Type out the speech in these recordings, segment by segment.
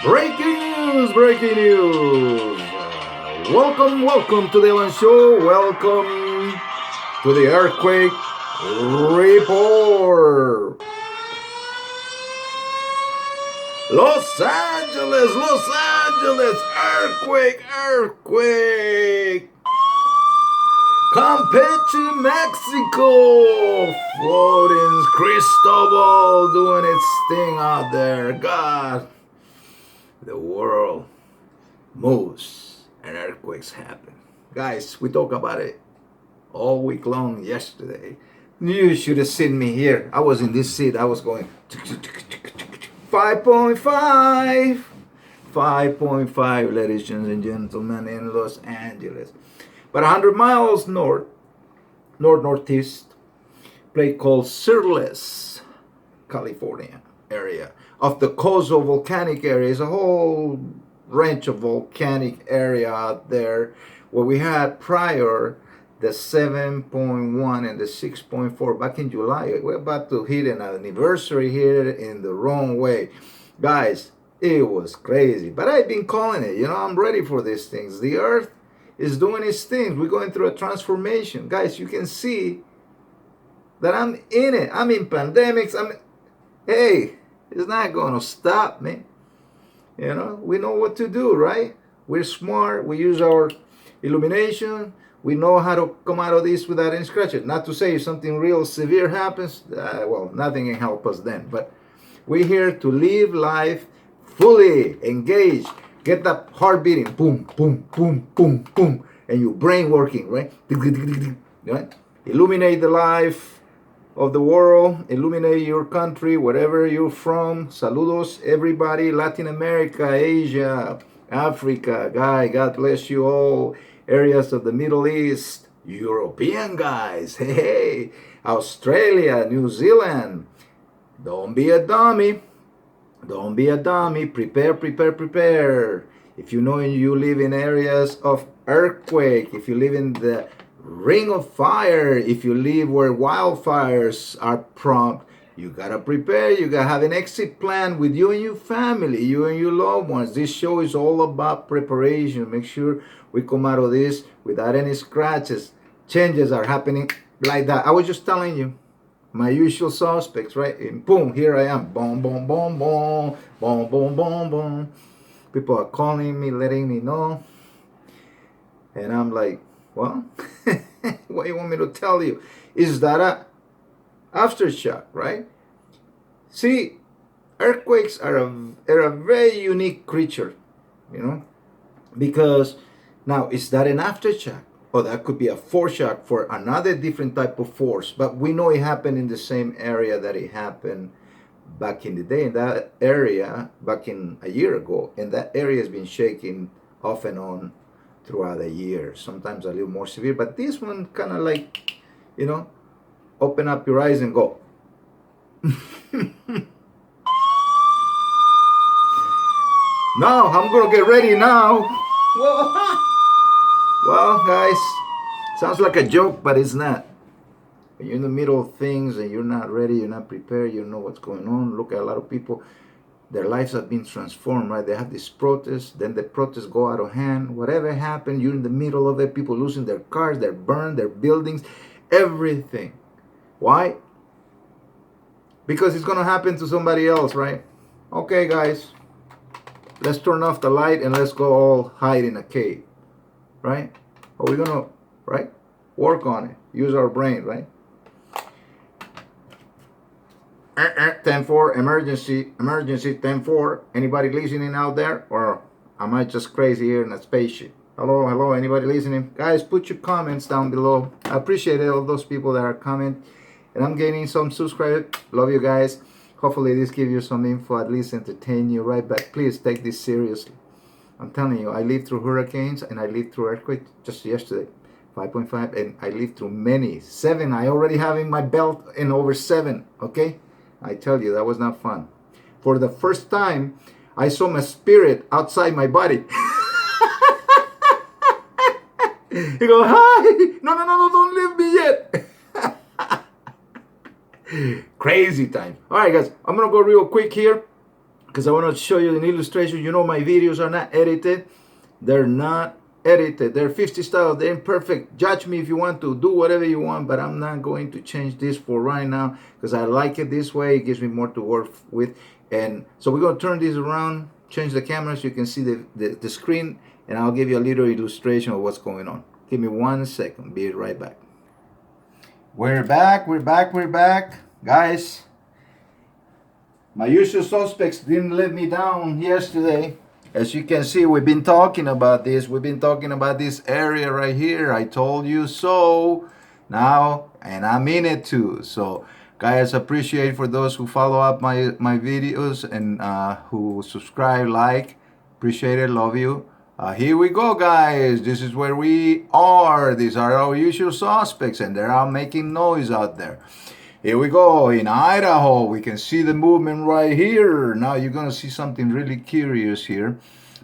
Breaking news, breaking news. Welcome to the Ellen Show. Welcome to the Earthquake Report. Los Angeles, earthquake. Campeche, Mexico. Floating Cristobal doing its thing out there. God, the world moves and earthquakes happen. Guys, we talk about it all week long yesterday. You should have seen me here. I was in this seat. I was going 5.5. 5.5, ladies and gentlemen, in Los Angeles. But 100 miles northeast, place called Sirles, California area. Of the Coso volcanic area. It's a whole range of volcanic area out there where we had prior the 7.1 and the 6.4 back in July. We're about to hit an anniversary here in the wrong way. Guys, it was crazy. But I've been calling it. I'm ready for these things. The earth is doing its thing. We're going through a transformation. Guys, you can see that I'm in it. I'm in pandemics. Hey, it's not going to stop me. We know what to do, right? We're smart. We use our illumination. We know how to come out of this without any scratches. Not to say if something real severe happens, nothing can help us then. But we're here to live life fully engaged. Get that heart beating. Boom, boom, boom, boom, boom. And your brain working, right? Right? Illuminate the life of the world, illuminate your country, wherever you're from. Saludos, everybody, Latin America, Asia, Africa, God bless you all. Areas of the Middle East, European guys, hey, Australia, New Zealand. Don't be a dummy. Don't be a dummy. Prepare. If you live in areas of earthquake, if you live in the ring of fire, if you live where wildfires are prompt, you gotta prepare. You gotta have an exit plan with you and your family, you and your loved ones. This show is all about preparation. Make sure we come out of this without any scratches. Changes are happening like that. I was just telling you, my usual suspects, right? And boom, here I am. Boom, boom, boom, boom, boom, boom, boom, boom. People are calling me, letting me know. And I'm like, well, what do you want me to tell you? Is that a aftershock, right? See, earthquakes are a very unique creature, because now, is that an aftershock? Or that could be a foreshock for another different type of force. But we know it happened in the same area that it happened back in the day. In that area, back in a year ago, and that area has been shaking off and on throughout the year. Sometimes a little more severe. But this one kind of like, open up your eyes and go. Now, I'm going to get ready now. Whoa. Well, guys, sounds like a joke, but it's not. When you're in the middle of things and you're not ready, you're not prepared, you don't know what's going on. Look at a lot of people, their lives have been transformed, right? They have this protest, then the protests go out of hand. Whatever happened, you're in the middle of it, people losing their cars, they're burned, their buildings, everything. Why? Because it's going to happen to somebody else, right? Okay, guys, let's turn off the light and let's go all hide in a cave. Right? Are we gonna, right? Work on it. Use our brain, right? 10-4, emergency, 10-4. Anybody listening out there? Or am I just crazy here in a spaceship? Hello, anybody listening? Guys, put your comments down below. I appreciate all those people that are commenting. And I'm gaining some subscribers. Love you guys. Hopefully this gives you some info, at least entertain you, right? But please take this seriously. I'm telling you, I lived through hurricanes and I lived through earthquakes just yesterday, 5.5, and I lived through many. 7, I already have in my belt in over 7, okay? I tell you, that was not fun. For the first time, I saw my spirit outside my body. He goes, hi, no, don't leave me yet. Crazy time. All right, guys, I'm going to go real quick here. because I want to show you an illustration. You know, my videos are not edited. They're not edited. They're 50 styles. They're imperfect. Judge me if you want to. Do whatever you want, but I'm not going to change this for right now because I like it this way. It gives me more to work with. And so we're going to turn this around, change the camera so you can see the screen, and I'll give you a little illustration of what's going on. Give me 1 second. Be right back. We're back. Guys, my usual suspects didn't let me down yesterday. As you can see, we've been talking about this. We've been talking about this area right here. I told you so now, and I mean it too. So, guys, appreciate for those who follow up my videos and who subscribe, like. Appreciate it. Love you. Here we go, guys. This is where we are. These are our usual suspects, and they're out making noise out there. Here we go, in Idaho. We can see the movement right here. Now you're going to see something really curious here.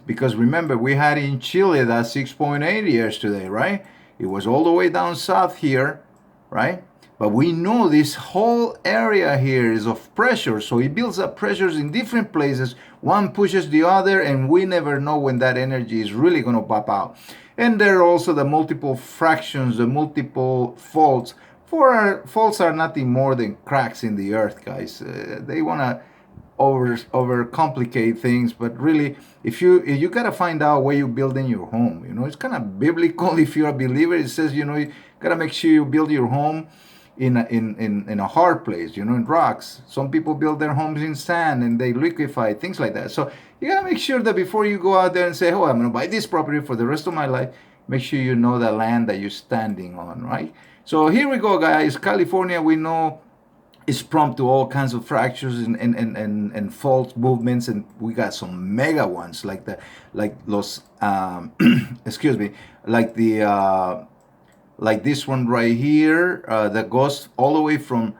Because remember, we had in Chile that 6.8 yesterday, right? It was all the way down south here, right? But we know this whole area here is of pressure. So it builds up pressures in different places. One pushes the other, and we never know when that energy is really going to pop out. And there are also the multiple fractions, the multiple faults. Faults are nothing more than cracks in the earth, guys. They want to over complicate things, but really, if you gotta find out where you're building your home. You know, it's kind of biblical. If you're a believer, it says, you know, you gotta make sure you build your home in a hard place, you know, in rocks. Some people build their homes in sand and they liquefy, things like that. So you gotta make sure that before you go out there and say, oh, I'm gonna buy this property for the rest of my life, make sure you know the land that you're standing on, right? So here we go, guys. California, we know, is prompt to all kinds of fractures and fault movements, and we got some mega ones like los excuse me, like this one right here that goes all the way from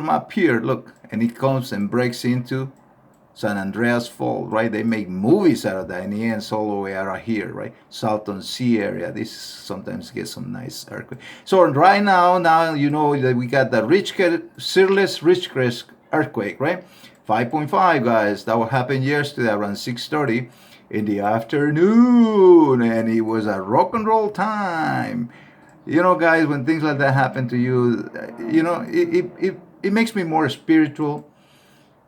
up here. Look, and it comes and breaks into San Andreas Fault, right? They make movies out of that, and it ends all the way out of here, right? Salton Sea area. This sometimes gets some nice earthquake. So right now you know that we got the Searles Ridgecrest earthquake, right? 5.5, guys. That will happen yesterday around 6:30 in the afternoon, and it was a rock and roll time. You know, guys, when things like that happen to you, you know, it makes me more spiritual.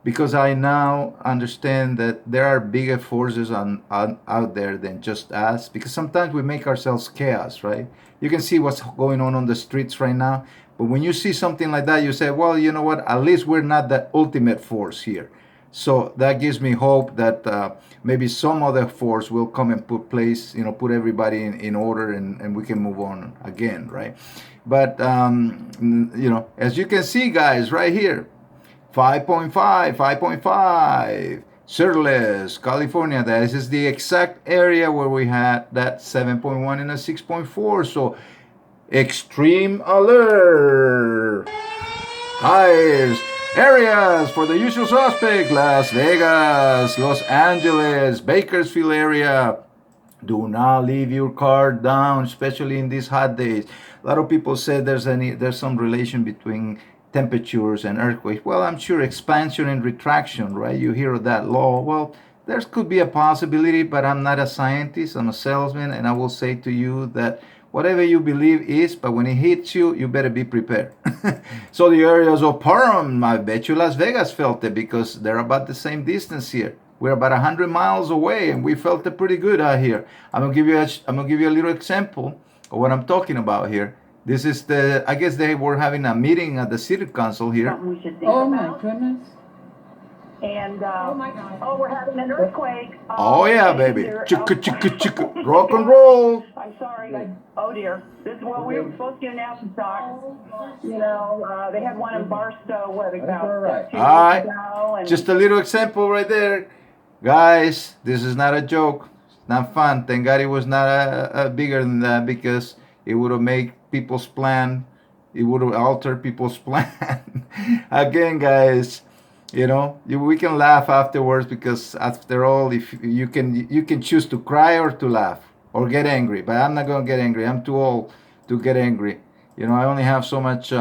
Because I now understand that there are bigger forces out there than just us. Because sometimes we make ourselves chaos, right? You can see what's going on the streets right now. But when you see something like that, you say, well, you know what? At least we're not the ultimate force here. So that gives me hope that maybe some other force will come and put everybody in order, and we can move on again, right? But, you know, as you can see, guys, right here, 5.5, Searles, California. This is the exact area where we had that 7.1 and a 6.4. So, extreme alert. Guys, areas for the usual suspect: Las Vegas, Los Angeles, Bakersfield area. Do not leave your car down, especially in these hot days. A lot of people say there's some relation between temperatures and earthquakes. Well, I'm sure expansion and retraction, right? You hear of that law. Well, there could be a possibility, but I'm not a scientist. I'm a salesman, and I will say to you that whatever you believe is, but when it hits you, you better be prepared. So the areas of Pahrump, I bet you Las Vegas felt it because they're about the same distance here. We're about 100 miles away, and we felt it pretty good out here. I'm gonna give you a little example of what I'm talking about here. This is I guess they were having a meeting at the city council here. Something we should think about. My goodness. And, my God. we're having an earthquake. Oh yeah, baby. Here, Chicka, chicka, chicka. Rock and roll. I'm sorry. Oh dear. This is what we were supposed to get an aftershock. You know, they had one in Barstow, what, about all right. 2 All right. weeks ago. And Just a little example right there. Guys, this is not a joke. It's not fun. Thank God it was not bigger than that, because it would have made people's plan. It would have altered people's plan. Again, guys, you know, we can laugh afterwards, because after all, if you can choose to cry or to laugh or get angry. But I'm not gonna get angry. I'm too old to get angry. You know, I only have so much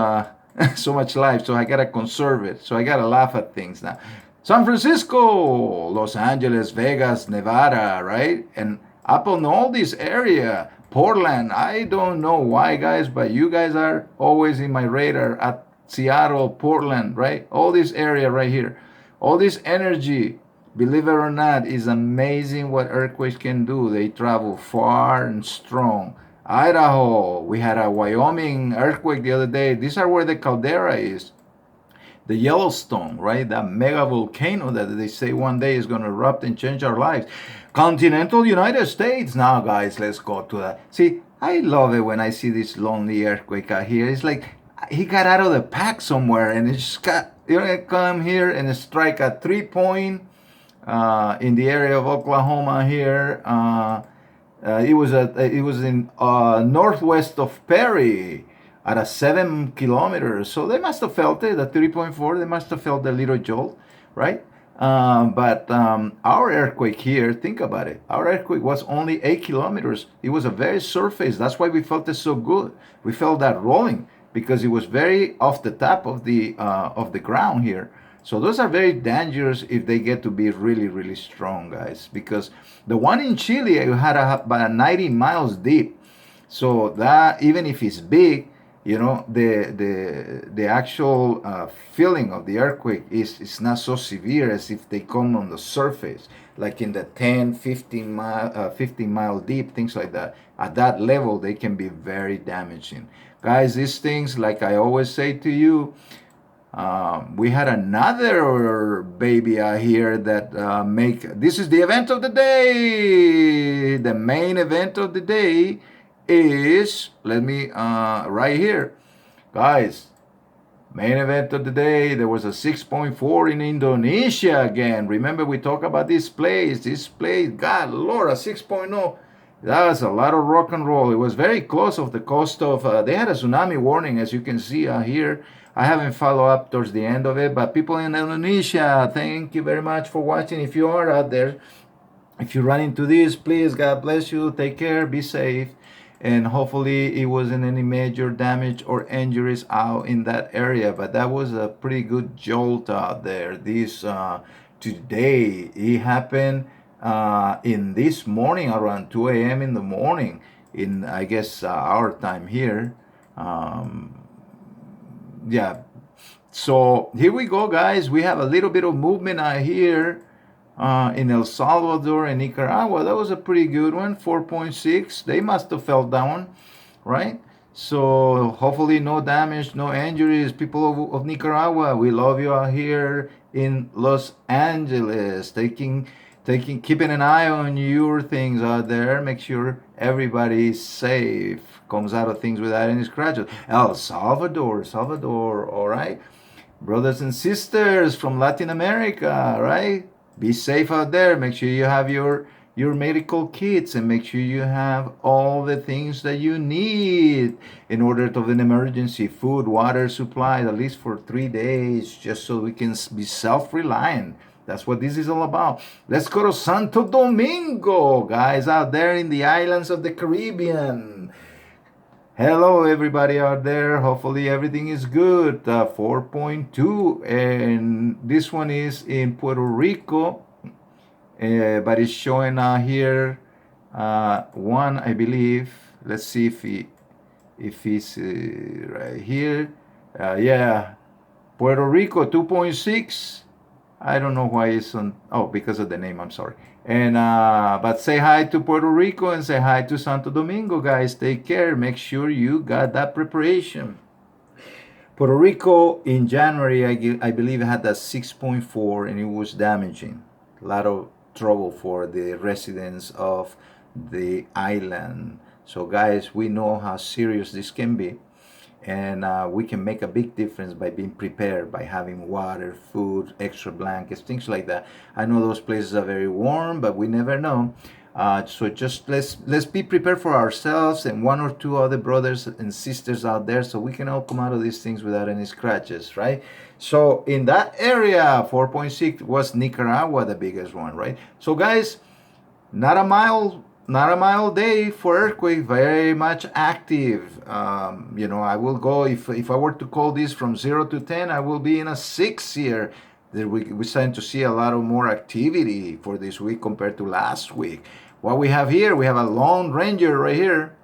so much life, so I gotta conserve it. So I gotta laugh at things now. San Francisco, Los Angeles, Vegas, Nevada, right? And up on all this area, Portland. I don't know why, guys, but you guys are always in my radar at Seattle, Portland, right? All this area right here, all this energy, believe it or not, is amazing what earthquakes can do. They travel far and strong. Idaho, we had a Wyoming earthquake the other day. These are where the caldera is, the Yellowstone, right? That mega volcano that they say one day is going to erupt and change our lives. Continental United States. Now, guys, let's go to that. See, I love it when I see this lonely earthquake out here. It's like he got out of the pack somewhere and it just got, come here and strike a 3 point in the area of Oklahoma here. It was in northwest of Perry at a 7 kilometers. So they must have felt it, the 3.4. They must have felt a little jolt, right? But our earthquake here, think about it. Our earthquake was only 8 kilometers. It was a very surface. That's why we felt it so good. We felt that rolling because it was very off the top of the ground here. So those are very dangerous if they get to be really, really strong, guys. Because the one in Chile had about 90 miles deep. So that even if it's big, the actual feeling of the earthquake is not so severe as if they come on the surface, like in the 10, 15 mile deep, things like that. At that level, they can be very damaging. Guys, these things, like I always say to you, we had another baby out here that this is the event of the day. The main event of the day is, right here, guys, main event of the day. There was a 6.4 in Indonesia again. Remember, we talk about this place, God Lord, a 6.0. That was a lot of rock and roll. It was very close off the coast of, they had a tsunami warning, as you can see here. I haven't followed up towards the end of it, but people in Indonesia, thank you very much for watching. If you are out there, if you run into this, please, God bless you, take care, be safe, and hopefully it wasn't any major damage or injuries out in that area. But that was a pretty good jolt out there. This today, it happened in this morning around 2 a.m. in the morning, in I guess our time here. Yeah, so here we go, guys. We have a little bit of movement out here in El Salvador and Nicaragua. That was a pretty good one, 4.6. They must have felt that one, right? So hopefully no damage, no injuries. People of Nicaragua, we love you out here in Los Angeles. Keeping an eye on your things out there. Make sure everybody is safe, comes out of things without any scratches. El Salvador, all right? Brothers and sisters from Latin America, right? Be safe out there. Make sure you have your medical kits and make sure you have all the things that you need in order to have an emergency, food, water supply, at least for 3 days, just so we can be self-reliant. That's what this is all about. Let's go to Santo Domingo, guys, out there in the islands of the Caribbean. Hello, everybody out there. Hopefully everything is good. 4.2, and this one is in Puerto Rico, but it's showing here one, I believe. Let's see if he's right here. Yeah, Puerto Rico 2.6. I don't know why it's on. Oh, because of the name. I'm sorry. And but say hi to Puerto Rico and say hi to Santo Domingo, guys. Take care. Make sure you got that preparation. Puerto Rico in January, I believe, had that 6.4, and it was damaging. A lot of trouble for the residents of the island. So, guys, we know how serious this can be. And we can make a big difference by being prepared, by having water, food, extra blankets, things like that. I know those places are very warm, but we never know. So just let's be prepared for ourselves and one or two other brothers and sisters out there, so we can all come out of these things without any scratches, right? So in that area, 4.6 was Nicaragua, the biggest one, right? So guys, not a mile day for earthquake, very much active. I will go, if I were to call this from 0 to 10, I will be in a 6 here. We're starting to see a lot of more activity for this week compared to last week. What we have here, we have a Lone Ranger right here.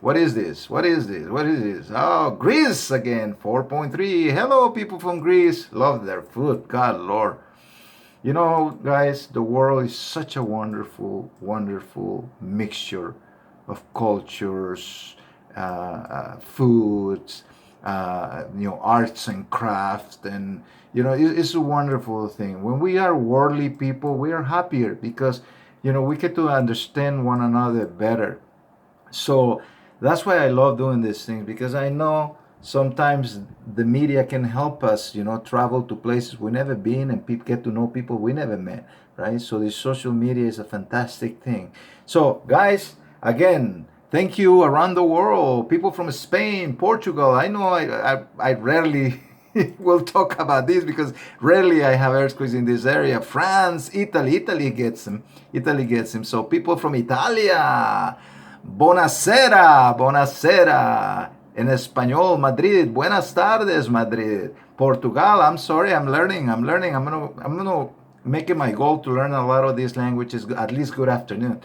What is this? What is this? What is this? Oh, Greece again, 4.3. Hello, people from Greece. Love their food. God, Lord. You know, guys, the world is such a wonderful, wonderful mixture of cultures, foods, arts and crafts, and it's a wonderful thing. When we are worldly people, we are happier because we get to understand one another better. So that's why I love doing these things, because I know sometimes the media can help us, travel to places we never been, and people get to know people we never met, right? So this social media is a fantastic thing. So guys, again, thank you around the world, people from Spain, Portugal. I know I rarely will talk about this because rarely I have earthquakes in this area. France, Italy gets them. Italy gets them. So people from Italia. Buonasera, buonasera. En español, Madrid. Buenas tardes, Madrid. Portugal. I'm sorry, I'm learning. I'm gonna make it my goal to learn a lot of these languages. At least good afternoon.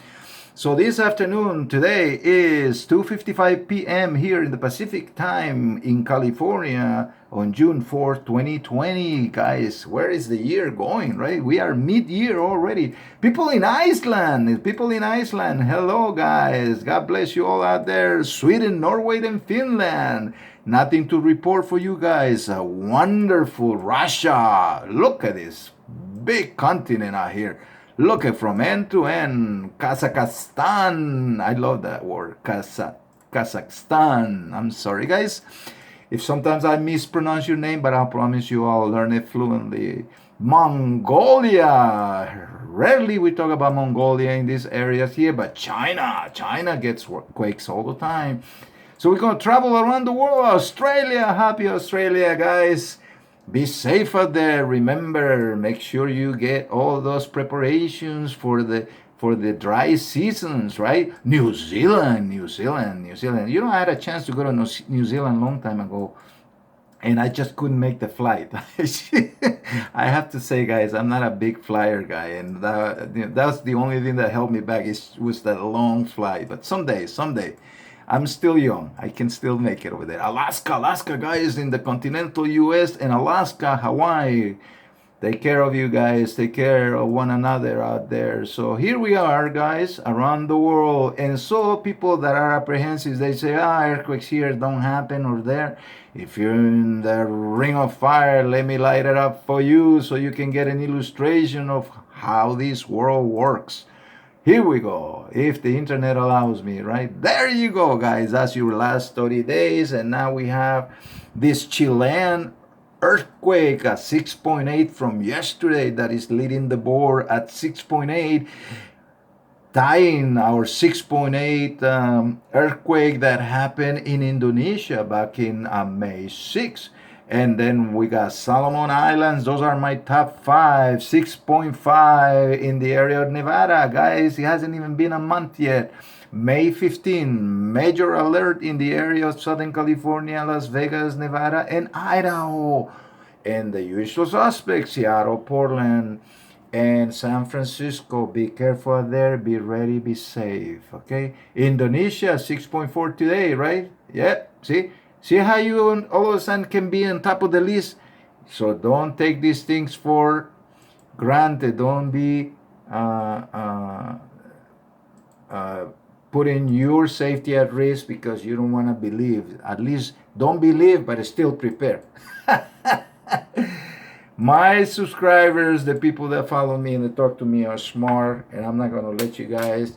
So this afternoon, today is 2:55 p.m. here in the Pacific time in California on June 4th, 2020. Guys, where is the year going, right? We are mid-year already. People in Iceland, hello guys. God bless you all out there. Sweden, Norway, and Finland. Nothing to report for you guys. A wonderful Russia. Look at this big continent out here. Look at from end to end. Kazakhstan. I love that word. Kazakhstan. I'm sorry, guys, if sometimes I mispronounce your name, but I promise you I'll learn it fluently. Mongolia. Rarely we talk about Mongolia in these areas here, but China gets quakes all the time. So we're going to travel around the world. Australia. Happy Australia, guys. Be safe out there. Remember, make sure you get all those preparations for the dry seasons, right? New Zealand. I had a chance to go to New Zealand a long time ago, and I just couldn't make the flight. I have to say, guys, I'm not a big flyer guy, and that's the only thing that held me back was that long flight. But someday. I'm still young. I can still make it over there. Alaska, guys, in the continental U.S. and Alaska, Hawaii. Take care of you guys. Take care of one another out there. So here we are, guys, around the world. And so people that are apprehensive, they say, earthquakes here don't happen or there. If you're in the ring of fire, let me light it up for you so you can get an illustration of how this world works. Here we go, if the internet allows me, right? There you go, guys. That's your last 30 days. And now we have this Chilean earthquake at 6.8 from yesterday that is leading the board at 6.8, tying our 6.8 earthquake that happened in Indonesia back in May 6th. And then we got Solomon Islands. Those are my top 5. 6.5 in the area of Nevada. Guys, it hasn't even been a month yet. May 15, major alert in the area of Southern California, Las Vegas, Nevada, and Idaho. And the usual suspects, Seattle, Portland, and San Francisco. Be careful out there. Be ready. Be safe. Okay? Indonesia, 6.4 today, right? Yep. See how you all of a sudden can be on top of the list? So don't take these things for granted. Don't be putting your safety at risk because you don't want to believe. At least don't believe, but still prepare. My subscribers, the people that follow me and that talk to me, are smart, and I'm not going to let you guys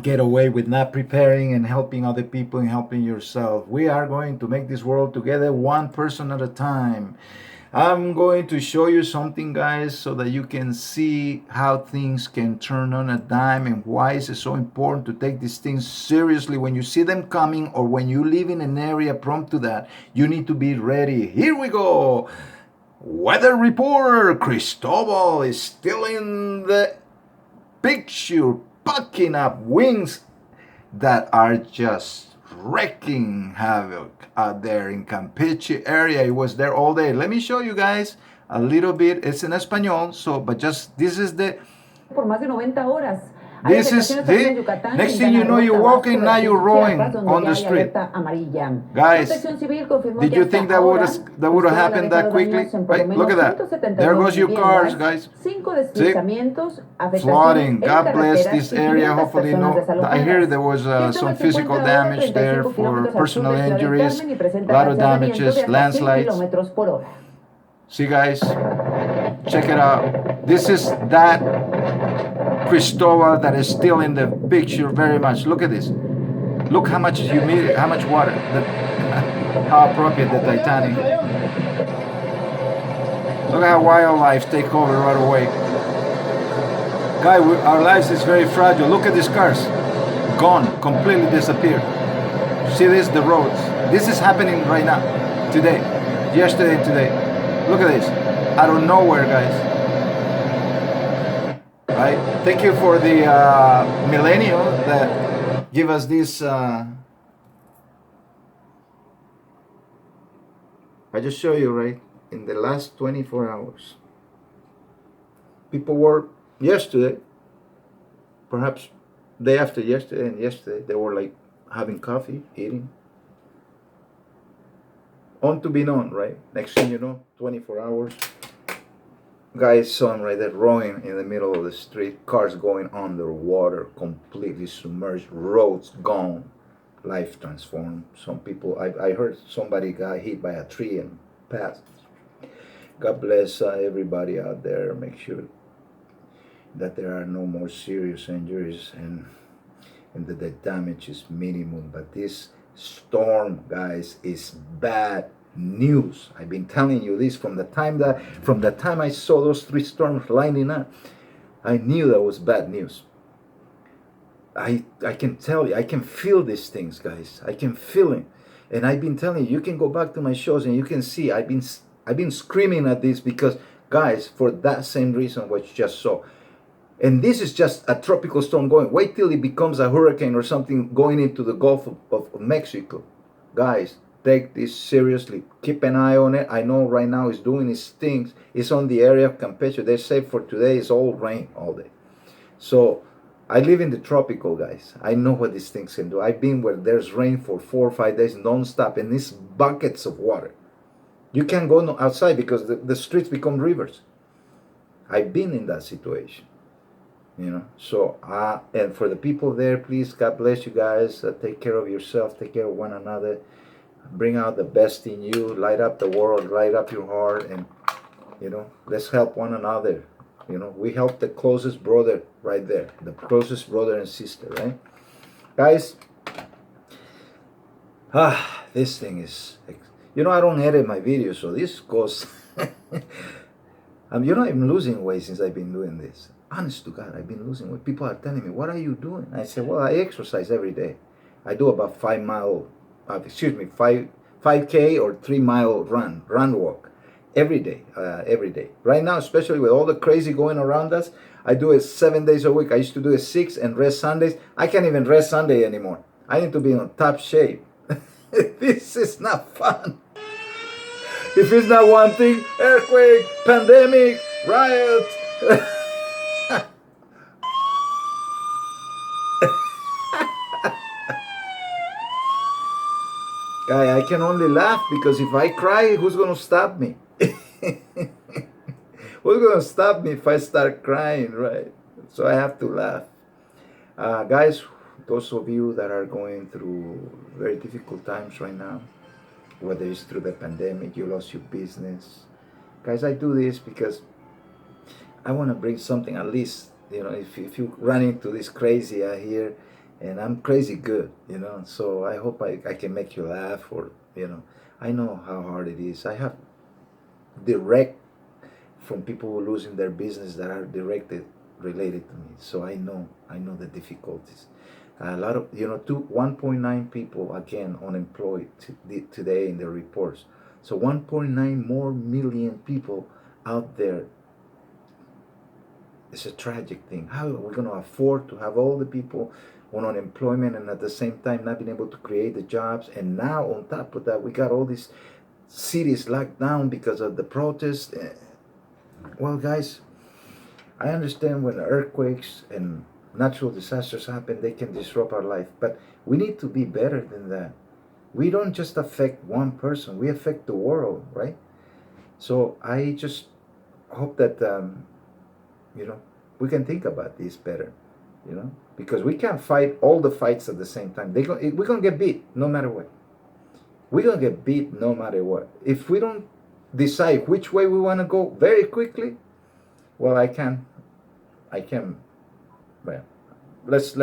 get away with not preparing and helping other people and helping yourself. We are going to make this world together, one person at a time. I'm going to show you something, guys, so that you can see how things can turn on a dime and why is it so important to take these things seriously. When you see them coming or when you live in an area prone to that, you need to be ready. Here we go. Weather reporter Cristobal is still in the picture, bucking up wings that are just wreaking havoc out there in Campeche area. It was there all day. Let me show you guys a little bit. It's in español, so, but just, this is the, por más de 90 horas. this is the, next thing you know, you're walking, now you're rowing on the street. Guys, did you think that would have happened that quickly? Right, look at that. There goes your cars, guys. See? Flooding. God bless this area. Hopefully no, I hear there was some physical damage there for personal injuries, a lot of damages, landslides. See guys, check it out. This is that Cristobal that is still in the picture very much. Look at this. Look how much humidity, how much water. How appropriate the Titanic. Look how wildlife take over right away. Guy, our lives is very fragile. Look at these cars. Gone, completely disappeared. See this, the roads. This is happening right now, today, yesterday and today. Look at this, out of nowhere, guys. Right? Thank you for the millennial that give us this. I just show you, right? In the last 24 hours, people were yesterday, perhaps day after yesterday and yesterday, they were like having coffee, eating. On to be known, right? Next thing you know, 24 hours. Guys saw him right there rowing in the middle of the street, cars going underwater, completely submerged, roads gone, life transformed. Some people, I heard somebody got hit by a tree and passed. God bless everybody out there. Make sure that there are no more serious injuries and that the damage is minimum. But this storm, guys, is bad news. I've been telling you this from the time I saw those 3 storms lining up. I knew that was bad news. I can tell you, I can feel these things, guys. I can feel it. And I've been telling you can go back to my shows and you can see I've been screaming at this because, guys, for that same reason what you just saw. And this is just a tropical storm going. Wait till it becomes a hurricane or something going into the Gulf of Mexico. Guys, take this seriously. Keep an eye on it. I know right now it's doing its things. It's on the area of Campeche. They say for today it's all rain all day. So I live in the tropical, guys. I know what these things can do. I've been where there's rain for 4 or 5 days non-stop and it's buckets of water. You can't go outside because the streets become rivers. I've been in that situation. You know, so and for the people there, please, God bless you guys. Take care of yourself, take care of one another, bring out the best in you, light up the world, light up your heart, and you know, let's help one another. You know, we help the closest brother right there, the closest brother and sister, right, guys? This thing is, you know, I don't edit my videos, so this goes. You know, I'm losing weight since I've been doing this. Honest to God, I've been losing weight. People are telling me, what are you doing? I say, well, I exercise every day. I do about 5K or 3-mile run walk every day. Right now, especially with all the crazy going around us, I do it 7 days a week. I used to do it 6 and rest Sundays. I can't even rest Sunday anymore. I need to be in top shape. This is not fun. If it's not one thing, earthquake, pandemic, riot. Guy, I can only laugh because if I cry, who's going to stop me? Who's going to stop me if I start crying, right? So I have to laugh. Guys, those of you that are going through very difficult times right now, whether it's through the pandemic, you lost your business. Guys, I do this because I want to bring something, at least, you know, if you run into this crazy out here, and I'm crazy good, you know, so I hope I can make you laugh, or, you know, I know how hard it is. I have direct from people who are losing their business that are directed related to me, so I know the difficulties. A lot of, you know, 1.9 people again unemployed today in the reports. So 1.9 more million people out there. It's a tragic thing. How are we going to afford to have all the people on unemployment and at the same time not being able to create the jobs? And now on top of that, we got all these cities locked down because of the protests. Well, guys, I understand when earthquakes and natural disasters happen, they can disrupt our life, but we need to be better than that. We don't just affect one person, we affect the world, right? So I just hope that, you know, we can think about this better, because we can't fight all the fights at the same time. We're going to get beat no matter what. We're going to get beat no matter what. If we don't decide which way we want to go very quickly, well, I can, well, let's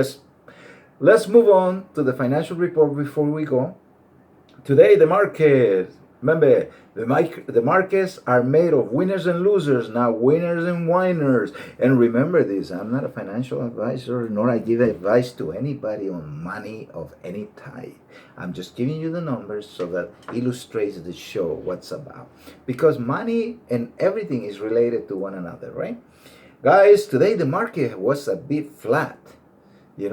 move on to the financial report before we go. Today, the market. Remember, the markets are made of winners and losers, not winners and whiners. And remember this: I'm not a financial advisor, nor I give advice to anybody on money of any type. I'm just giving you the numbers so that illustrates the show what's about. Because money and everything is related to one another, right? Guys, today the market was a bit flat. It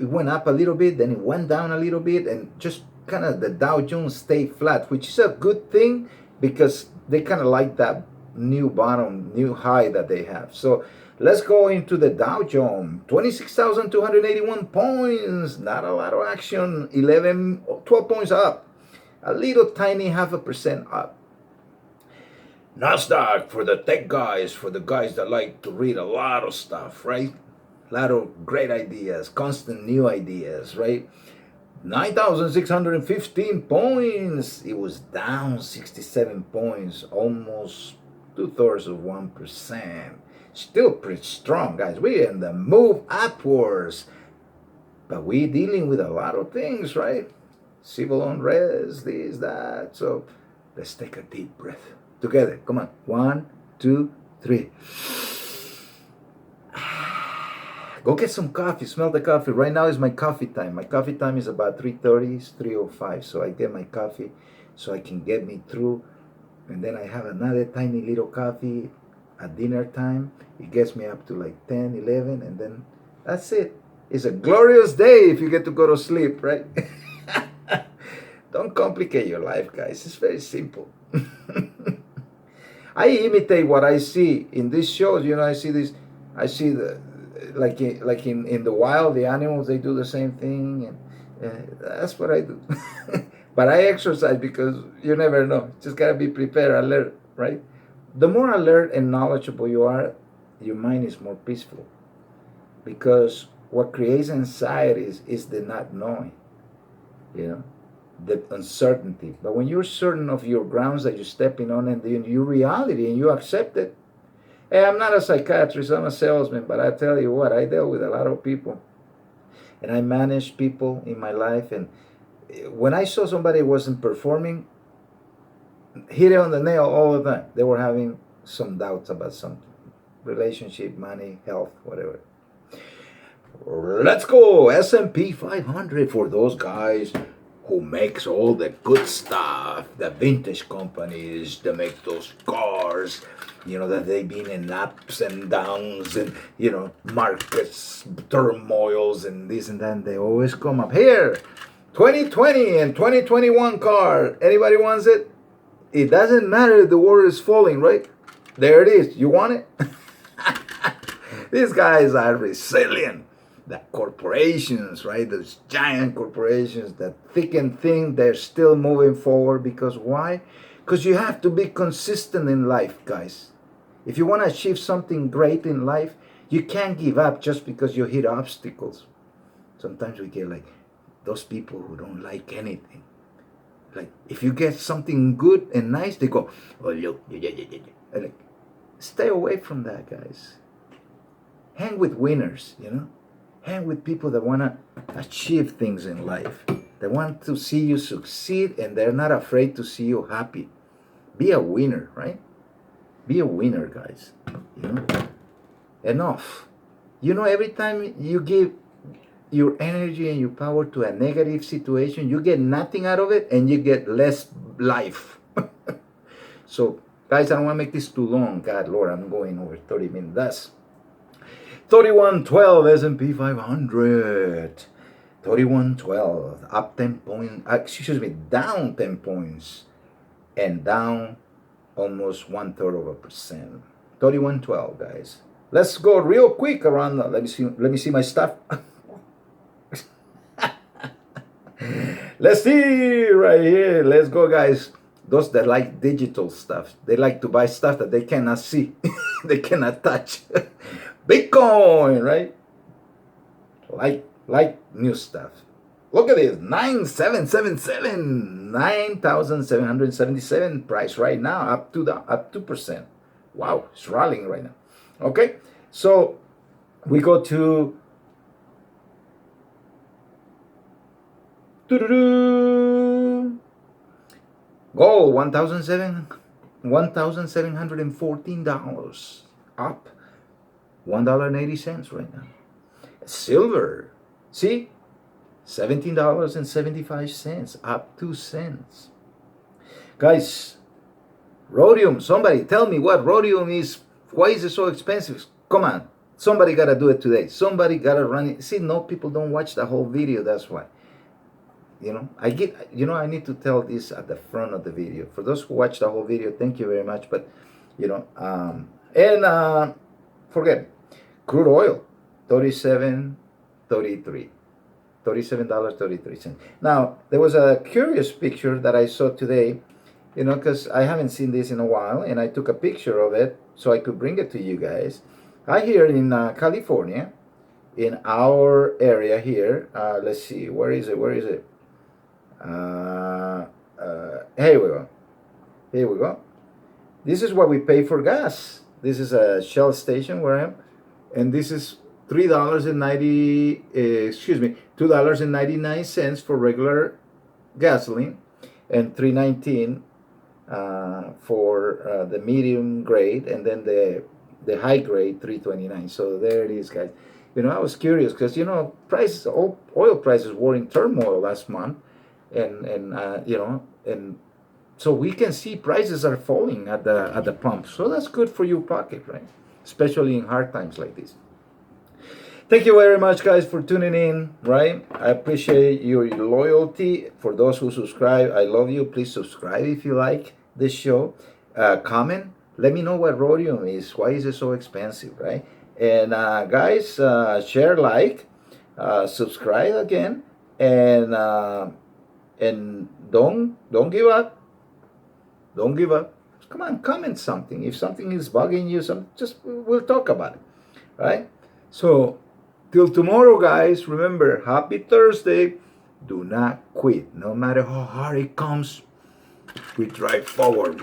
went up a little bit, then it went down a little bit, and just kind of the Dow Jones stayed flat, which is a good thing because they kind of like that new bottom, new high that they have. So let's go into the Dow Jones. 26,281 points, not a lot of action, 12 points up, a little tiny 0.5% up. Nasdaq, for the tech guys, for the guys that like to read a lot of stuff, right? A lot of great ideas, constant new ideas, right? 9,615 points. It was down 67 points, almost 2/3 of 1%. Still pretty strong, guys. We're in the move upwards. But we're dealing with a lot of things, right? Civil unrest, this, that. So let's take a deep breath together. Come on. 1, 2, 3. Go get some coffee. Smell the coffee. Right now is my coffee time. My coffee time is about 3:30. It's 3:05. So I get my coffee so I can get me through. And then I have another tiny little coffee at dinner time. It gets me up to like 10, 11. And then that's it. It's a glorious day if you get to go to sleep, right? Don't complicate your life, guys. It's very simple. I imitate what I see in these shows. I see this. I see in the wild, the animals, they do the same thing, and that's what I do. But I exercise because you never know. Just gotta be prepared, alert, right? The more alert and knowledgeable you are, your mind is more peaceful. Because what creates anxiety is the not knowing, the uncertainty. But when you're certain of your grounds that you're stepping on and your reality and you accept it. Hey, I'm not a psychiatrist, I'm a salesman, but I tell you what, I deal with a lot of people. And I manage people in my life. And when I saw somebody wasn't performing, hit it on the nail all the time. They were having some doubts about something. Relationship, money, health, whatever. Let's go. S&P 500 for those guys who makes all the good stuff. The vintage companies that make those cars. That they've been in ups and downs and, markets, turmoils and this and that. And they always come up here. 2020 and 2021 car. Anybody wants it? It doesn't matter if the world is falling, right? There it is. You want it? These guys are resilient. The corporations, right? Those giant corporations that thick and thin, they're still moving forward. Because why? Because you have to be consistent in life, guys. If you want to achieve something great in life, you can't give up just because you hit obstacles. Sometimes we get like those people who don't like anything. Like if you get something good and nice, they go, "Oh look, yeah. Like, stay away from that, guys. Hang with winners, Hang with people that want to achieve things in life. They want to see you succeed and they're not afraid to see you happy. Be a winner, right? Be a winner, guys. Enough. Every time you give your energy and your power to a negative situation, you get nothing out of it and you get less life. So, guys, I don't want to make this too long. God, Lord, I'm going over 30 minutes. That's 3112 S&P 500. 3112. Up 10 points. Down 10 points. And down almost 1/3 of a percent. 3112, guys. Let's go real quick around. Let me see my stuff. Let's see right here. Let's go, guys. Those that like digital stuff, they like to buy stuff that they cannot see, they cannot touch. Bitcoin, right? Like new stuff. Look at this, 9,777, 9,777 price right now, up 2%. Wow, it's rallying right now. Okay, so we go to gold, $1,714, up $1.80 right now. Silver, see, $17.75, up 2 cents. Guys, rhodium, somebody tell me what rhodium is. Why is it so expensive? Come on, somebody gotta do it today. Somebody gotta run it. See, no, people don't watch the whole video, that's why. I need to tell this at the front of the video. For those who watch the whole video, thank you very much. But, forget it. Crude oil, $37.33. Now, there was a curious picture that I saw today, because I haven't seen this in a while, and I took a picture of it so I could bring it to you guys. I here in California, in our area here, let's see, where is it? Here we go. This is what we pay for gas. This is a Shell station where I am, and this is $2.99 for regular gasoline, and $3.19 for the medium grade, and then the high grade $3.29. So there it is, guys. I was curious because oil prices were in turmoil last month. And so we can see prices are falling at the pump. So that's good for your pocket, right? Especially in hard times like this. Thank you very much, guys, for tuning in, right? I appreciate your loyalty. For those who subscribe, I love you. Please subscribe if you like this show. Comment. Let me know what rhodium is. Why is it so expensive, right? And guys, share, like, subscribe again, and don't give up. Don't give up. Come on, comment something. If something is bugging you, we'll talk about it, right? So till tomorrow, guys, remember, happy Thursday. Do not quit. No matter how hard it comes, we drive forward.